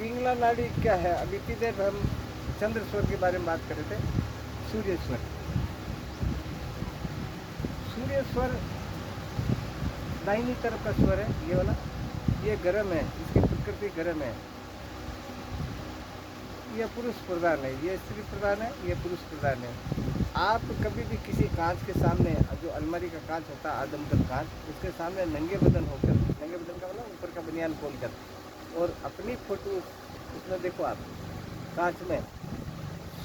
पिंगला नाड़ी क्या है? अभी इतनी देर हम चंद्र स्वर के बारे में बात कर रहे थे। सूर्य स्वर, सूर्य स्वर दाहिनी तरफ का स्वर है, ये वाला। ये गर्म है, इसकी प्रकृति गर्म है। ये पुरुष प्रधान है, ये स्त्री प्रधान है, ये पुरुष प्रधान है। आप कभी भी किसी कांच के सामने, जो अलमारी का कांच होता है, आदमकद कांच, उसके सामने नंगे बदन होकर, नंगे बदन का मतलब ऊपर का बनियान खोलकर, और अपनी फोटो उसमें देखो आप कांच में।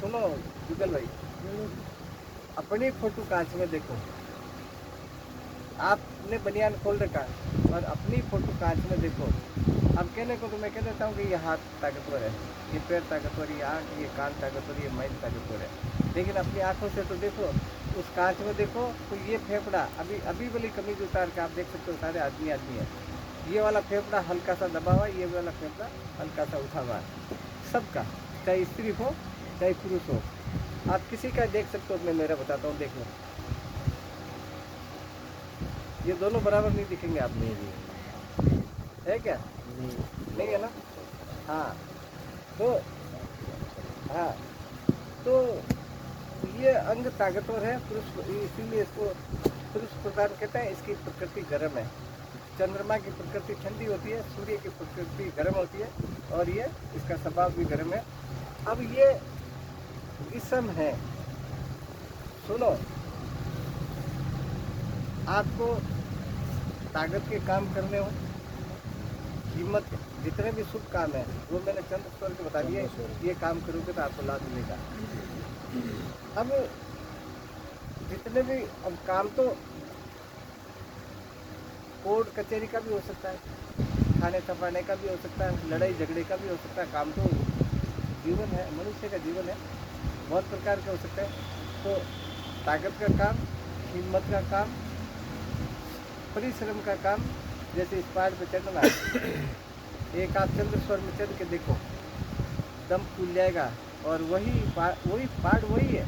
सुनो जुगल भाई, अपनी फोटो कांच में देखो। आपने बनियान खोल रखा और अपनी फोटो कांच में देखो। अब कहने को तो मैं कह देता हूँ कि ये हाथ ताकतवर है, ये पैर ताकतवर, ये आँख, ये कान ताकतवर, ये माइंड ताकतवर है। लेकिन अपनी आंखों से तो देखो, उस कांच में देखो तो ये फेफड़ा अभी अभी वाली कमीज उतार के आप देख सकते हो, सारे आदमी आदमी है। ये वाला फेफड़ा हल्का सा दबा हुआ, ये वाला फेफड़ा हल्का सा उठा हुआ है, सबका, चाहे स्त्री हो चाहे पुरुष हो। आप किसी का देख सकते हो, मैं मेरा बताता हूँ, देख लो, ये दोनों बराबर नहीं दिखेंगे आप में, है क्या? नहीं है ना? हाँ, तो हाँ, तो ये अंग ताकतवर है पुरुष, इसीलिए इसको पुरुष प्रधान कहते हैं। इसकी प्रकृति गर्म है। चंद्रमा की प्रकृति ठंडी होती है, सूर्य की प्रकृति गर्म होती है, और ये इसका स्वभाव भी गर्म है। अब ये विषम है। सुनो, आपको ताकत के काम करने हो, हिम्मत, जितने भी शुभ काम है वो मैंने चंद्र स्वर के बता दिए। ये काम करोगे तो आपको लाभ मिलेगा। अब जितने भी, अब काम तो कोर्ट कचहरी का भी हो सकता है, खाने थपाने का भी हो सकता है, लड़ाई झगड़े का भी हो सकता है। काम तो जीवन है, मनुष्य का जीवन है, बहुत प्रकार के हो सकते हैं। तो ताकत का काम, हिम्मत का काम, परिश्रम का काम, जैसे इस पहाड़ पे चढ़ना है, एक आप चंद्र स्वर में चढ़ के देखो, दम फूल जाएगा। और वही पहाड़ वही है,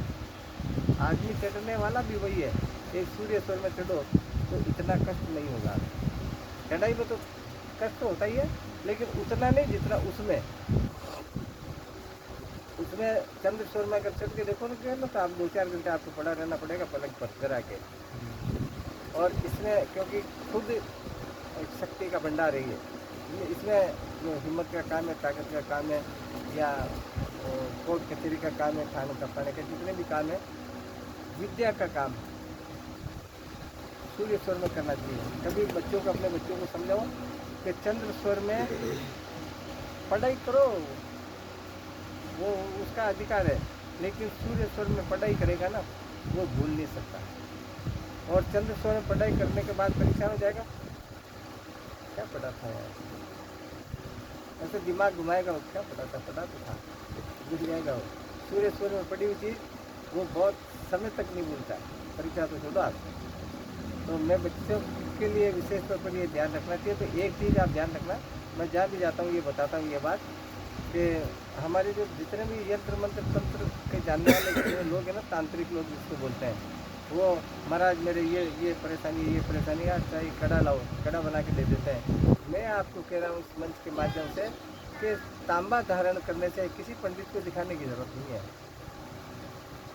आदमी चढ़ने वाला भी वही है। एक सूर्य स्वर में चढ़ो तो इतना कष्ट नहीं होगा। चढ़ाई में तो कष्ट होता ही है, लेकिन उतना नहीं जितना उसमें चंद्र स्वर में अगर चढ़ के देखो ना, तो आप 2-4 घंटे आपको पड़ा रहना पड़ेगा पलंग पर घर आके। और इसमें क्योंकि खुद एक शक्ति का भंडार है ये, इसमें जो हिम्मत का काम है, ताकत का काम है, या कोर्ट कचहरी का काम है, खाने थपाने का, जितने भी काम है, विद्या का काम सूर्य स्वर में करना चाहिए। कभी बच्चों को, अपने बच्चों को समझाओ कि चंद्र स्वर में पढ़ाई करो, वो उसका अधिकार है, लेकिन सूर्य स्वर में पढ़ाई करेगा ना, वो भूल नहीं सकता। और चंद्र स्वर में पढ़ाई करने के बाद परीक्षा हो जाएगा, क्या पढ़ा था यार, ऐसे दिमाग घुमाएगा, वो क्या पढ़ा था भूल जाएगा वो। सूर्य स्वर में पढ़ी हुई चीज़ वो बहुत समय तक नहीं भूलता। परीक्षा तो छोड़ो आप। तो मैं बच्चों के लिए विशेष तौर पर ये ध्यान रखना चाहिए। तो एक चीज़ आप ध्यान रखना, मैं जहाँ भी जाता हूँ ये बताता हूँ ये बात, कि हमारे जो जितने भी यंत्र मंत्र तंत्र के जानने वाले लोग हैं ना, तांत्रिक लोग जिसको बोलते हैं, वो महाराज मेरे ये परेशानी है, ये परेशानी है, अच्छा ये कड़ा लाओ, कड़ा बना के दे देते हैं। मैं आपको कह रहा हूँ इस मंच के माध्यम से कि तांबा धारण करने से किसी पंडित को दिखाने की ज़रूरत नहीं है।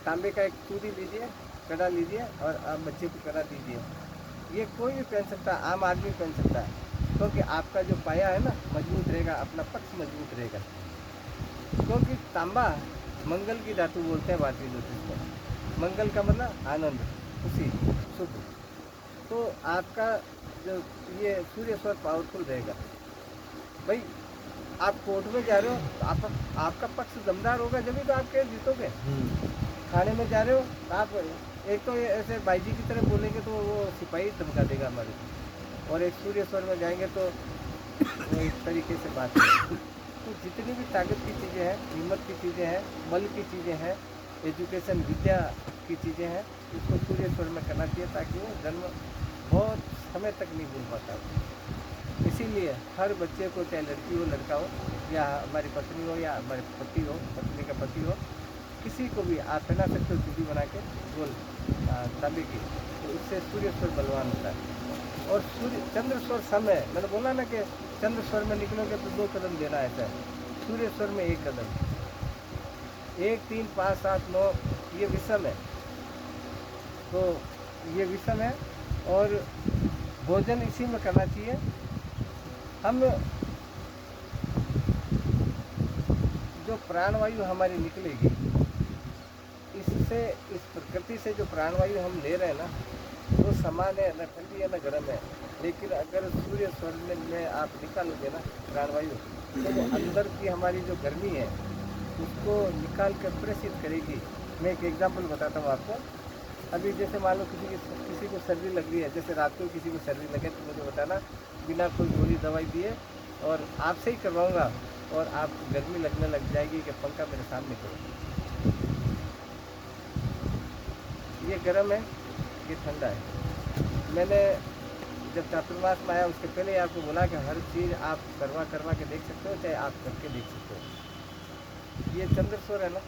तांबे का एक चूड़ी लीजिए, कड़ा लीजिए, और आप बच्चे को कड़ा दीजिए। ये कोई भी पहन सकता है, आम आदमी पहन सकता है, क्योंकि आपका जो पाया है ना मजबूत रहेगा, अपना पक्ष मजबूत रहेगा। क्योंकि तांबा मंगल की धातु बोलते हैं भारतीय ज्योतिष में। मंगल का मतलब आनंद, खुशी, शुभ। तो आपका जो ये सूर्य स्वर पावरफुल रहेगा। भाई आप कोर्ट में जा रहे हो तो आपका पक्ष दमदार होगा, जब भी तो आप केस जीतोगे। खाने में जा रहे हो तो आप एक तो ऐसे भाई जी की तरह बोलेंगे तो वो सिपाही धमका देगा हमारे को, और एक सूर्य स्वर में जाएंगे तो वो एक तरीके से बात है। तो जितनी भी ताकत की चीज़ें हैं, हिम्मत की चीज़ें हैं, बल की चीज़ें हैं, एजुकेशन विद्या की चीज़ें हैं, इसको सूर्य स्वर में करना चाहिए, ताकि वो जन्म बहुत समय तक नहीं भूल पाता। इसीलिए हर बच्चे को, चाहे लड़की हो लड़का हो, या हमारी पत्नी हो या हमारे पति हो, पत्नी का पति हो, किसी को भी आप पहना सकते हो चूड़ी बना के गोल तांबे की, तो उससे सूर्य स्वर बलवान होता है। और सूर्य चंद्र स्वर समय, मैंने बोला ना कि चंद्र स्वर में निकलोगे तो 2 कदम देना ऐसा है। सूर्य स्वर में एक कदम, 1 3 5 7 9 ये विषम है, तो ये विषम है और भोजन इसी में करना चाहिए। हम जो प्राणवायु हमारी निकलेगी, इससे, इस प्रकृति से जो प्राणवायु हम ले रहे हैं ना, वो समान है, न ठंडी है न गर्म है। लेकिन अगर सूर्य स्वर में आप निकालोगे ना प्राणवायु, तो वो अंदर की हमारी जो गर्मी है उसको निकाल कर प्रेषित करेगी। मैं एक एग्जांपल बताता हूँ आपको। अभी जैसे मान लो किसी को सर्दी लग रही है, जैसे रात को किसी को सर्दी लगे तो मुझे बताना, बिना कोई गोली दवाई दिए, और आपसे ही करवाऊँगा, और आप गर्मी लगने लग जाएगी कि पंखा मेरे सामने करो। ये गर्म है, ये ठंडा है। मैंने जब चातुर्मास में आया उसके पहले ही आपको बोला कि हर चीज़ आप करवा के देख सकते हो, चाहे आप करके देख सकते हो। ये चंद्र स्वर है ना,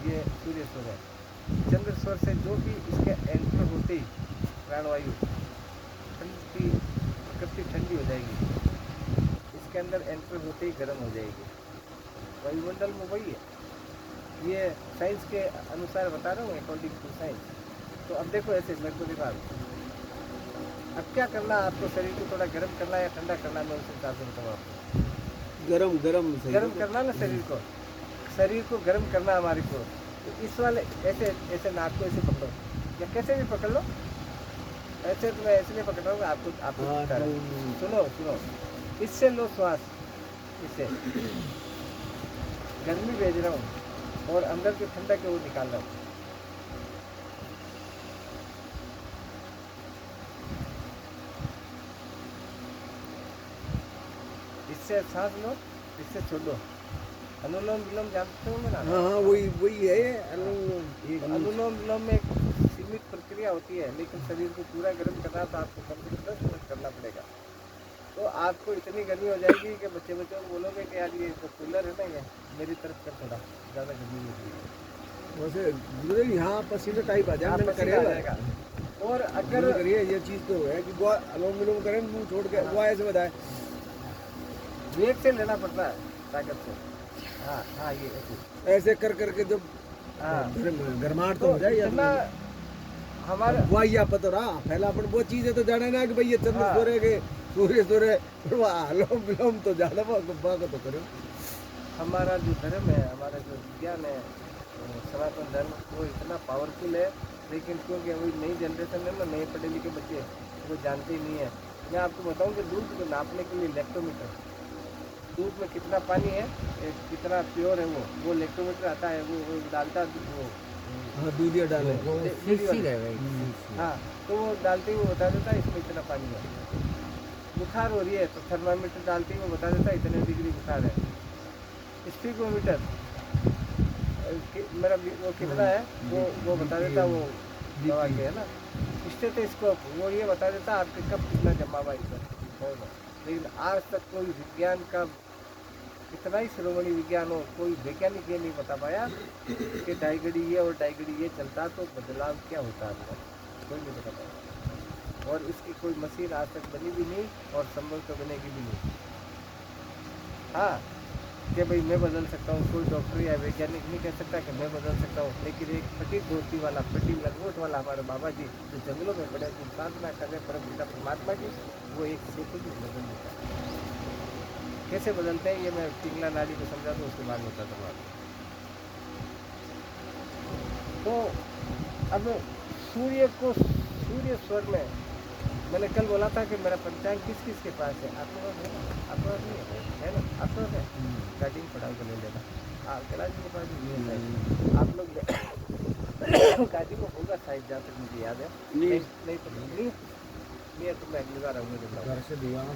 ये सूर्य स्वर है। चंद्र स्वर से जो भी इसके एंटर होते ही प्राणवायु ठंडी, प्रकृति ठंडी हो जाएगी, इसके अंदर एंटर होते ही गर्म हो जाएगी। वायुमंडल में वही है, ये साइंस के अनुसार बता रहा हूँ, अकॉर्डिंग टू साइंस। तो अब देखो ऐसे मेरे को दिखा, अब क्या करना आपको, शरीर को थोड़ा गर्म करना या ठंडा करना, मैं उस हिसाब से बताऊँ आपको। गर्म करना ना शरीर को गर्म करना हमारे को। तो इस वाले ऐसे ऐसे नाक को ऐसे पकड़ो, या कैसे भी पकड़ लो, ऐसे तो मैं ऐसे नहीं पकड़ रहा हूँ आपको सुनो, इससे लो श्वास, इससे गर्मी भेज रहा हूँ और अंदर के ठंडा के वो निकाल रहा हूँ। इससे सांस लो, इससे छोड़ दो। अनुलोम विलोम जानते हो ना? हाँ, वही है अनुलोम विलोम में एक सीमित प्रक्रिया होती है, लेकिन शरीर को पूरा गर्म करना तो आपको कम से कम 10 मिनट करना पड़ेगा। तो आपको इतनी गर्मी हो जाएगी कि बच्चों को बोलोगे कि यार ये जो कूलर है ना, ये मेरी तरफ कर, थोड़ा ज़्यादा गर्मी हो रही है। वैसे यहाँ पसीना टाइप आ जाएगा। और अगर करिए ये चीज़ तो है कि अनुलोम विलोम करें, मुँह छोड़ के वो ऐसे बताए, वेग से लेना पड़ता है, ताकत से। हाँ ये ऐसे कर करके जब गर्माहट तो हो जाए ना हमारा वही आप पता रहा पहला अपन वो चीज़ है तो जाना ना कि भाई ये चंद्र सूर्य के सूर्य अनुलोम विलोम तो जाना वो तो करो। हमारा जो धर्म है, हमारा जो विज्ञान है, सनातन धर्म, वो इतना पावरफुल है, लेकिन क्योंकि अभी नई जनरेशन है ना, नए पढ़े लिखे बच्चे, वो जानते ही नहीं है। मैं आपको बताऊं कि दूध को नापने के लिए लैक्टोमीटर, दूध में कितना पानी है, कितना प्योर है, वो लैक्टोमीटर आता है, वो डालता वो दूधिया डाले हाँ, तो वो डालते ही वो बता देता है इसमें इतना पानी है। बुखार हो रही है तो थर्मामीटर डालते ही वो बता देता है इतने डिग्री बुखार है। स्पीगोमीटर मेरा वो कितना है, वो बता देता, वो दवा के है ना। स्टेथोस्कोप वो ये बता देता आपके कब कितना जमा हुआ इसमें। लेकिन आज तक कोई विज्ञान का, इतना ही श्रोमणी विज्ञान हो, कोई वैज्ञानिक ये नहीं बता पाया कि 2.5 घड़ी ये और 2.5 घड़ी ये चलता तो बदलाव क्या होता है, कोई नहीं बता पाया। और इसकी कोई मशीन आज तक बनी भी नहीं और संभव तो बनेगी भी नहीं। हाँ कि भाई मैं बदल सकता हूँ, कोई डॉक्टर या वैज्ञानिक नहीं कह सकता कि मैं बदल सकता हूँ। लेकिन एक फटी धोती वाला, फटी लंगोट वाला हमारे बाबा जी जो जंगलों में बड़े साधना कर रहे परम पिता परमात्मा की, वो एक सेकंड में बदल देता है। कैसे बदलते हैं ये मैं पिंगला नाड़ी को समझा दूँ, उसके बाद बताता हूँ आपको। तो अब सूर्य स्वर में मैंने कल बोला था कि मेरा पंचांग किस किस के पास है, आपके पास है ना? आपके पास नहीं है ना? आपके पास है, गाड़ी पढ़ाई को ले लेना। कैलाश जी के पास भी है, आप लोग गाड़ी में होगा शायद, जहाँ तक मुझे याद है। नहीं तो नहीं है, तो मैं अगली बार आऊँगा घर से दिया हाँ,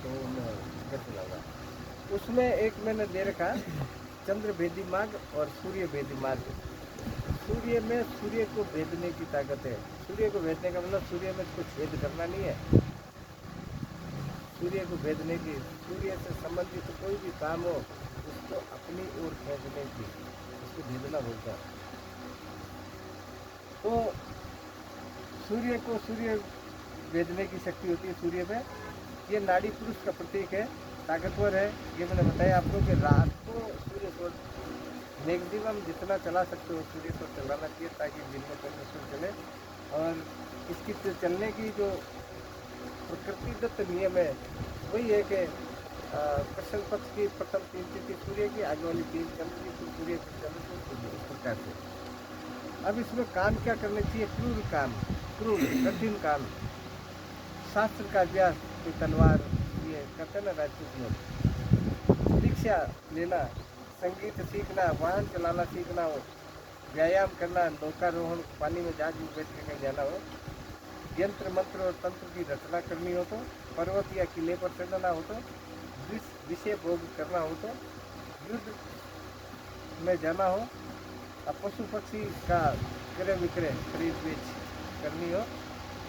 तो मैं घर से लाऊंगा। उसमें एक मैंने दे रखा चंद्र भेदी मार्ग और सूर्य भेदी मार्ग। सूर्य में सूर्य को भेदने की ताकत है। सूर्य को भेदने का मतलब सूर्य में कुछ छेद करना नहीं है, सूर्य को भेदने की, सूर्य से संबंधित तो कोई भी काम हो उसको अपनी ओर खींचने की, उसको भेदना बोलता है। तो सूर्य को सूर्य भेदने की शक्ति होती है सूर्य में। ये नाड़ी पुरुष का प्रतीक है, ताकतवर है। ये मैंने बताया आपको कि रात को सूर्य स्वर मैक्सिमम जितना चला सकते हो सूर्य स्वर चलाना चाहिए, ताकि दिन में चंद्र स्वर चले। और इसकी तो चलने की जो प्रकृतिदत्त नियम है वही है कि कृष्ण पक्ष की प्रथम 3 तिथि सूर्य की, आगे वाली 3 चंद्र की, फिर सूर्य फिर चंद्र फिर सूर्य, इस प्रकार से। अब इसमें काम क्या करना चाहिए? क्रूर काम, क्रूर कठिन काम, शास्त्र का अभ्यास, कोई तलवार ये करते ना राजपूत लोग, दीक्षा लेना, संगीत सीखना, वाहन चलाना सीखना हो, व्यायाम करना, नौकारोहण, पानी में जहाज में बैठ के कहीं जाना हो, यंत्र मंत्र और तंत्र की रचना करनी हो तो, पर्वत या किले पर चढ़ना हो तो, विषय भोग करना हो तो, युद्ध में जाना हो, अब पशु पक्षी का क्रय विक्रय खरीद बेच करनी हो,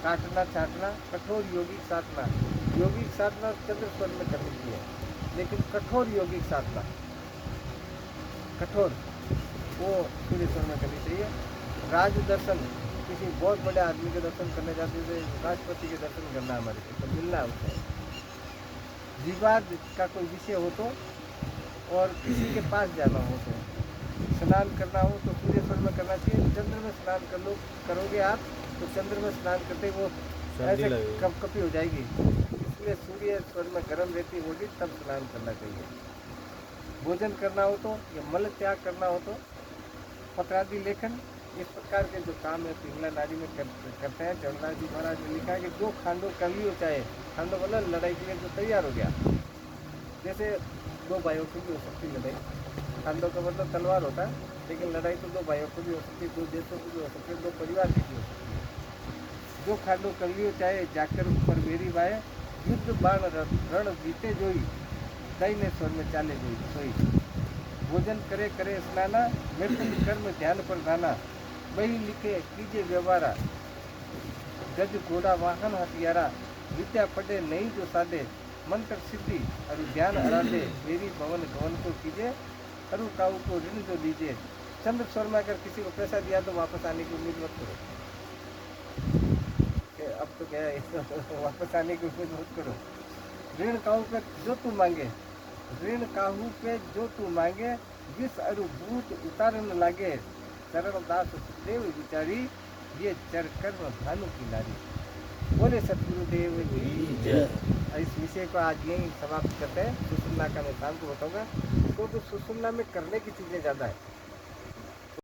काटना छाटना, कठोर यौगिक साधना। यौगिक साधना चंद्र स्वर में करनी चाहिए, लेकिन कठोर यौगिक साधना, कठोर वो सूर्य स्वर में करनी चाहिए। राज दर्शन, किसी बहुत बड़े आदमी के दर्शन करने जाते थे, राष्ट्रपति के दर्शन करना हमारे को तो मिलना उससे। विवाद का कोई विषय हो तो, और किसी के पास जाना हो तो, स्नान करना हो तो सूर्य स्वर में करना चाहिए। चंद्र में स्नान कर लो, करोगे आप तो चंद्र में स्नान करते वो ऐसे कपकपी हो जाएगी, इसलिए सूर्य स्वर में गर्म रहती है बॉडी, तब स्नान करना चाहिए। भोजन करना हो तो, या मल त्याग करना हो तो, पत्रादि लेखन, इस प्रकार के जो काम है पिंगला नारी में करते हैं। चंद्रा जी महाराज ने लिखा है कि जो खांडो कर लियो, चाहे खांडो मतलब लड़ाई के लिए जो तैयार हो गया, जैसे 2 भाइयों की भी हो सकती लड़ाई, खांडो का मतलब तलवार होता है, लेकिन लड़ाई तो 2 भाइयों को भी हो सकती है, 2 देशों की भी हो सकती है, 2 परिवार की भी हो सकती है। जो खांडो कर लियो, चाहे जाकर ऊपर मेरी बाए, युद्ध बाण रण जीते जोई, दैन्य स्वर में चाले जोई सोई। भोजन करे करे स्नाना, मृत्यु कर्म ध्यान पर दाना, वही लिखे कीजिए व्यवहारा, गज घोड़ा वाहन हथियारा, विद्या पढ़े नहीं जो साधे, मंत्र सिद्धि और ध्यान आराधे, मेरी भवन भवन को कीजिए, अरु काऊ को ऋण जो दीजिए। चंद्र स्वर में अगर किसी को पैसा दिया तो वापस आने की उम्मीद मत करो, अब तो क्या है वापस आने की उम्मीद मत करो। ऋण काहू पे जो तू मांगे, ऋण काहू पे जो तू मांगे, विष अरु भूत उतारन लागे, चरण दास सुखदेव विचारी, ये चर कर्म भानु की नारी। बोले सतगुरुदेव की जय। इस विषय को आज यही समाप्त करते हैं। सुषुम्ना का मैं शाम को बताऊंगा, तो सुषुम्ना में करने की चीज़ें ज़्यादा है।